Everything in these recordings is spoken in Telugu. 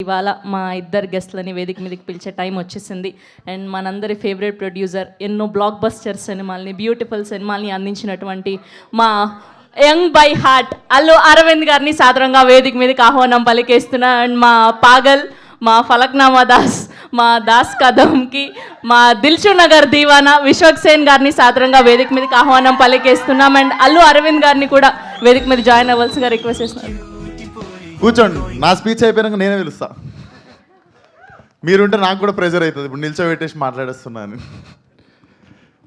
ఇవాళ మా ఇద్దరు గెస్ట్లని వేదిక మీదకి పిలిచే టైం వచ్చేసింది. అండ్ మనందరి ఫేవరెట్ ప్రొడ్యూసర్, ఎన్నో బ్లాక్ బస్టర్ సినిమాల్ని, బ్యూటిఫుల్ సినిమాల్ని అందించినటువంటి మా young by heart Allu Aravind గారిని సాదరంగా వేదిక మీదకి ఆహ్వానం పలికేస్తున్నా. అండ్ మా పాగల్, మా ఫలక్నామా దాస్, మా దాస్ కదంకి, మా దిల్షు నగర్ దీవానా విశ్వక్ సేన్ గారిని సాదరంగా వేదిక మీదకి ఆహ్వానం పలికేస్తున్నాం. అండ్ అల్లు అరవింద్ గారిని కూడా వేదిక మీద జాయిన్ అవ్వాల్సిగా రిక్వెస్ట్ చేస్తున్నాను. కూర్చోండి, నా స్పీచ్ అయిపోయాక నేనే పిలుస్తా. మీరుంటే నాకు కూడా ప్రెజర్ అవుతుంది, ఇప్పుడు నిల్చోబెట్టేసి మాట్లాడేస్తున్నాను.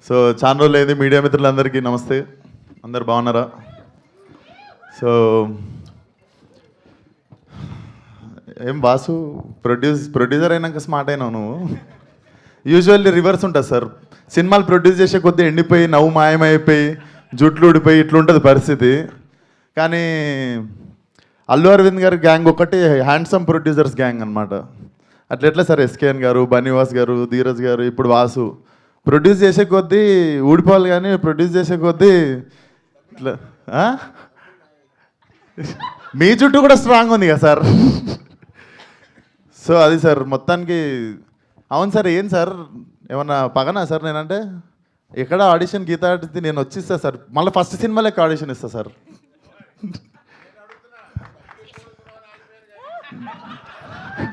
సో చాలా రోజులు అయింది. మీడియా మిత్రులందరికీ నమస్తే. అందరు బాగున్నారా? సో ఏం బాసు, ప్రొడ్యూసర్ అయినాక స్మార్ట్ అయినావు నువ్వు. యూజువల్లీ రివర్స్ ఉంటుంది సార్. సినిమాలు ప్రొడ్యూస్ చేసే కొద్దీ ఎండిపోయి, నవ్వు మాయమైపోయి, జుట్లు ఊడిపోయి ఇట్లుంటుంది పరిస్థితి. కానీ అల్లు అరవింద్ గారి గ్యాంగ్ ఒకటి హ్యాండ్సమ్ ప్రొడ్యూసర్స్ గ్యాంగ్ అనమాట. అట్లా సార్ ఎస్కేఎన్ గారు, బన్నీవాస్ గారు, ధీరజ్ గారు, ఇప్పుడు వాసు ప్రొడ్యూస్ చేసే కొద్దీ ఊడిపోవాలి, కానీ ప్రొడ్యూస్ చేసే కొద్దీ ఇట్లా. మీ చుట్టూ కూడా స్ట్రాంగ్ ఉంది కదా సార్. సో అది సార్ మొత్తానికి. అవును సార్, ఏం సార్ ఏమన్నా పగనా సార్? నేనంటే ఎక్కడ ఆడిషన్ గీత నేను వచ్చిస్తా సార్, మళ్ళీ ఫస్ట్ సినిమా లెక్క ఆడిషన్ ఇస్తా సార్.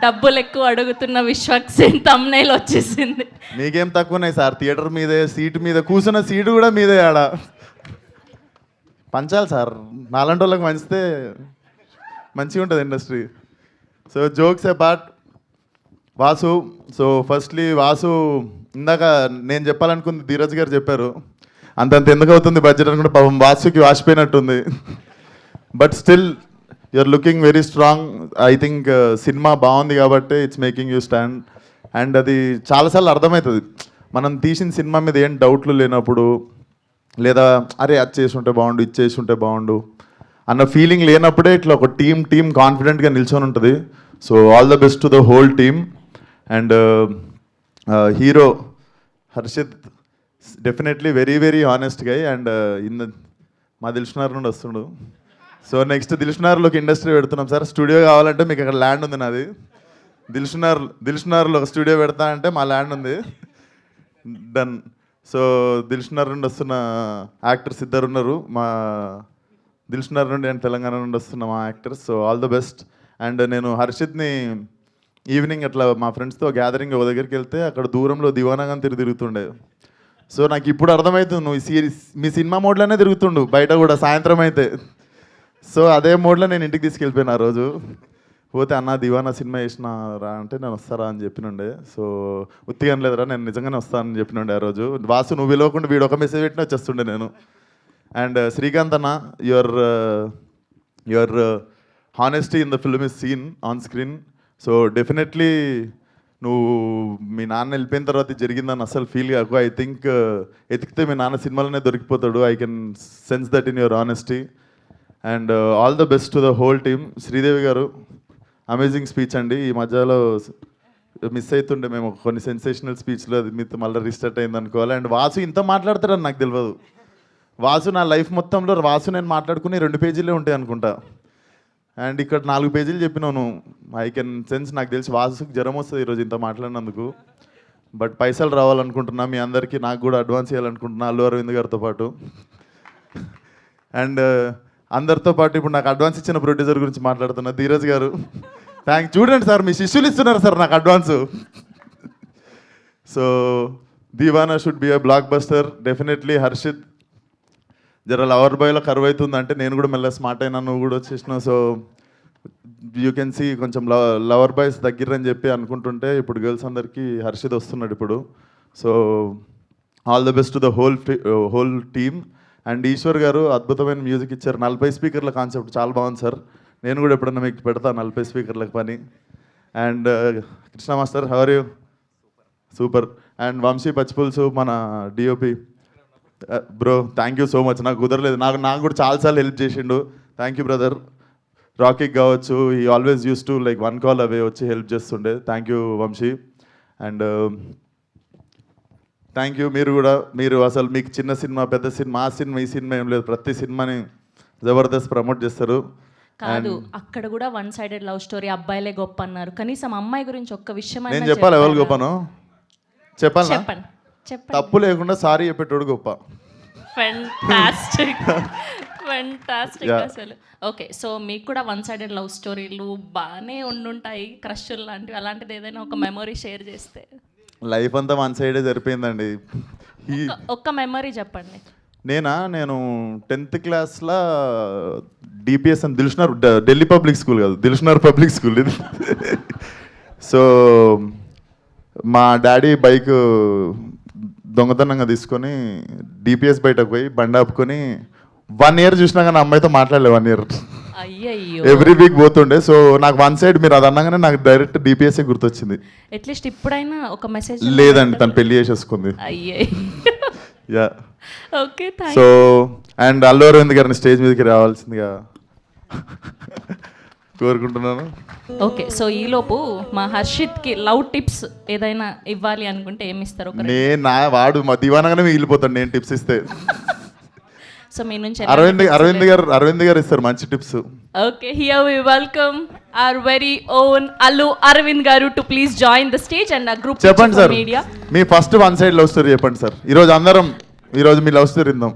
డబ్బులు ఎక్కువ అడుగుతున్న విశ్వక్ సేన్ తమ్నైల్ వచ్చేసింది. మీకేం తక్కువన్నాయి సార్, థియేటర్ మీదే, సీటు మీద కూర్చున్న సీటు కూడా మీదే. ఆడ పంచాలి సార్, నాలంటి వాళ్ళకి మంచితే మంచిగా ఉంటుంది industry. So jokes apart, Vasu. So firstly Vasu, ఇందాక నేను చెప్పాలనుకుంది ధీరజ్ గారు చెప్పారు. అంతంత ఎందుకు అవుతుంది బడ్జెట్ అనుకుంటే పాపం వాసుకి వాసిపోయినట్టుంది. But still you're looking very strong. I think cinema బాగుంది కాబట్టి it's making you stand. And అది చాలాసార్లు అర్థమవుతుంది, మనం తీసిన సినిమా మీద ఏం డౌట్లు లేనప్పుడు, లేదా అరే అది చేసి ఉంటే బాగుండు, ఇది చేసి ఉంటే బాగుండు అన్న ఫీలింగ్ లేనప్పుడే ఇట్లా ఒక టీమ్ కాన్ఫిడెంట్గా నిల్చొని ఉంటుంది. So all the best to the whole team. And hero Harshith definitely very very honest guy. And మా దిల్షునగర్ నుండి వస్తుండు. సో నెక్స్ట్ దిల్షునగర్లోకి ఇండస్ట్రీ పెడుతున్నాం సార్. స్టూడియో కావాలంటే మీకు అక్కడ ల్యాండ్ ఉంది నాది. దిల్షునగర్లో ఒక స్టూడియో పెడతా అంటే మా ల్యాండ్ ఉంది, డన్. సో దిల్షునగర్ నుండి వస్తున్న యాక్టర్స్ ఇద్దరు ఉన్నారు, మా దిల్షునగర్ నుండి అండ్ తెలంగాణ నుండి వస్తున్న మా actors. So all the best. And నేను హర్షిత్ని ఈవినింగ్ అట్లా మా ఫ్రెండ్స్తో గ్యాదరింగ్ ఒక దగ్గరికి వెళ్తే అక్కడ దూరంలో దివానాగా తిరుగుతుండే. సో నాకు ఇప్పుడు అర్థమవుతుంది, నువ్వు మీ సినిమా మోడ్లోనే తిరుగుతుండు బయట కూడా సాయంత్రం అయితే. సో అదే మోడ్లో నేను ఇంటికి తీసుకెళ్ళిపోయాను ఆ రోజు. పోతే అన్న దివానా సినిమా వేసినారా అంటే నేను వస్తారా అని చెప్పినుండే. సో ఉత్తిగా లేదురా, నేను నిజంగానే వస్తానని చెప్పినుండే ఆ రోజు. వాసు నువ్వు పిలవకుండా వీడు ఒక మెసేజ్ పెట్టినా వచ్చేస్తుండే నేను. అండ్ శ్రీకాంత్ అన్న, your honesty in the film is seen on screen. So definitely నువ్వు మీ నాన్న వెళ్ళిపోయిన తర్వాత జరిగిందని అసలు ఫీల్ కాకు. ఐ థింక్ ఎతికితే మీ నాన్న సినిమాలోనే దొరికిపోతాడు. I can sense that in your honesty. And all the best to the whole team. Sridevi గారు అమేజింగ్ స్పీచ్ అండి. ఈ మధ్యలో మిస్ అవుతుండే మేము కొన్ని సెన్సేషనల్ స్పీచ్లు, అది మీతో మళ్ళీ రీస్టార్ట్ అయింది అనుకోవాలి. అండ్ వాసు ఇంత మాట్లాడతారని నాకు తెలియదు. వాసు నా లైఫ్ మొత్తంలో వాసు నేను మాట్లాడుకుని 2 పేజీలే ఉంటాయి అనుకుంటా. అండ్ ఇక్కడ 4 పేజీలు చెప్పినాను. ఐ కెన్ సెన్స్, నాకు తెలిసి వాసుకి జ్వరం వస్తుంది ఈరోజు ఇంత మాట్లాడినందుకు. బట్ పైసలు రావాలనుకుంటున్నా మీ అందరికీ, నాకు కూడా అడ్వాన్స్ ఇవ్వాలనుకుంటున్నా అల్లు అరవింద్ గారితో పాటు. అండ్ అందరితో పాటు ఇప్పుడు నాకు అడ్వాన్స్ ఇచ్చిన ప్రొడ్యూసర్ గురించి మాట్లాడుతున్నా, ధీరజ్ గారు. చూడండి సార్, మీ శిష్యులు ఇస్తున్నారు సార్ నాకు advance. So Deewana should be a blockbuster definitely. Harshith జర లవర్ బాయ్లో కరువు అవుతుందంటే నేను కూడా మెల్ల స్మార్ట్ అయినా, నువ్వు కూడా వచ్చేసినావు. సో యూ కెన్ సీ కొంచెం లవర్ బాయ్స్ దగ్గరని చెప్పి అనుకుంటుంటే ఇప్పుడు గర్ల్స్ అందరికీ హర్షిత్ వస్తున్నాడు ఇప్పుడు. So all the best to the whole team. And Eshwar గారు అద్భుతమైన మ్యూజిక్ ఇచ్చారు. 40 స్పీకర్ల కాన్సెప్ట్ చాలా బాగుంది సార్. నేను కూడా ఎప్పుడన్నా మీకు పెడతా 40 స్పీకర్లకు పని. And Krishna master, how are you? Super. And Vamsi Pachipulusu మన DOP bro, thank you so much. నాకు కుదరలేదు, నాకు కూడా చాలాసార్లు హెల్ప్ చేసిండు. Thank you brother. రాకీకి కావచ్చు, ఈ always used to like 1 call అవే వచ్చి హెల్ప్ చేస్తుండే. Thank you Vamsi. And thank you మీరు అసలు మీకు చిన్న సినిమా పెద్ద సినిమా ఆ సినిమా ఈ సినిమా ఏం లేదు, ప్రతి సినిమాని జబర్దస్త్ ప్రమోట్ చేస్తారు. కాదు, అక్కడ కూడా వన్ సైడెడ్ లవ్ స్టోరీ, అబ్బాయిలే గొప్ప అన్నారు. కనీసం అమ్మాయి గురించి ఒక్క విషయం నేను చెప్పాలి ఎవరు గొప్పను చెప్పాలి. చెప్పండి చెప్పండి. తప్పు లేకుండా సారీ చెప్పేటోడు గొప్ప. ఫెంటాస్టిక్ ఫెంటాస్టిక్ అసలు. ఓకే, సో మీకు కూడా వన్ సైడెడ్ లవ్ స్టోరీలు బాగానే ఉండుంటాయి, క్రష్లు లాంటివి. అలాంటిది ఏదైనా ఒక మెమరీ షేర్ చేస్తే. లైఫ్ అంతా వన్ సైడే సరిపోయిందండి. ఒక్క మెమరీ చెప్పండి. నేను 10th క్లాస్లో డిపిఎస్ అని దిల్షునర్, ఢిల్లీ పబ్లిక్ స్కూల్ కాదు, దిల్షునర్ పబ్లిక్ స్కూల్ ఇది. సో మా డాడీ బైక్ దొంగతనంగా తీసుకొని డిపిఎస్ బయటకు పోయి బండి ఆపుకొని 1 year చూసినా కానీ అమ్మాయితో మాట్లాడలే. 1 year అయ్యయ్యో, ఎవ్రీ వీక్ పోతుండే. సో నాకు వన్ సైడ్ మీరు అది అన్నగానే నాకు డైరెక్ట్ డిపిఎస్ఏ గుర్తొచ్చింది. అట్లీస్ట్ ఇప్పుడైనా ఒక మెసేజ్. లేదండి, తను పెళ్లి చేసేసుకుంది. అయ్యే. Yeah. Okay, so and Allu Aravind గారిని స్టేజ్ మీదకి రావాల్సిందిగా కోరుకుంటున్నాను. ఓకే, సో ఈలోపు మా హర్షిత్కి లవ్ టిప్స్ ఏదైనా ఇవ్వాలి అనుకుంటే ఏమి ఇస్తారు? వాడు మా దివానగానే మిగిలిపోతాడు నేను టిప్స్ ఇస్తే. సో మీ నుంచి అరవింద్ గారు ఇస్తారు మంచి tips. Okay, here we welcome our very own Allu Aravind గారు to please join the stage and a group. చెప్పండి సార్, మీ first one side love story చెప్పండి సార్. ఈరోజు మీ లవ్ స్టోరీ విందాం.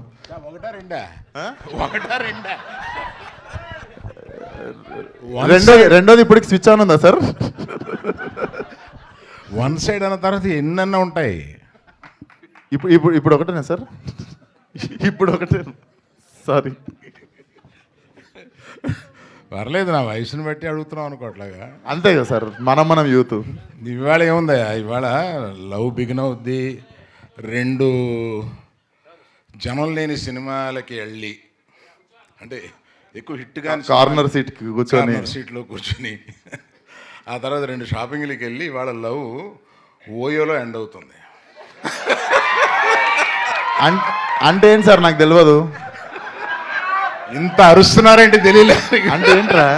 రెండోది ఇప్పటికి స్విచ్ ఆన్ ఉందా సార్? వన్ సైడ్ అన్న తర్వాత ఎన్నన్నా ఉంటాయి. ఇప్పుడు ఒకటేనా సార్? ఇప్పుడు ఒకటే, సారీ. పర్లేదు, నా వయసుని బట్టి అడుగుతున్నాం అనుకోవట్లాగా. అంతే కదా సార్, మనం యూత్. ఇవాళ ఏముందయ్యా, ఇవాళ లవ్ బిగిన్ అవుద్ది. 2 జనం లేని సినిమాలకి వెళ్ళి, అంటే ఎక్కువ హిట్ కానీ కార్నర్ సీట్లో కూర్చొని ఆ తర్వాత 2 షాపింగ్లకి వెళ్ళి ఇవాళ లవ్ ఓయోలో ఎండ్ అవుతుంది. అంటే ఏంటి సార్, నాకు తెలియదు. ఇంత అరుస్తున్నారేంటి తెలియలేదు. అంటే ఏంట్రా?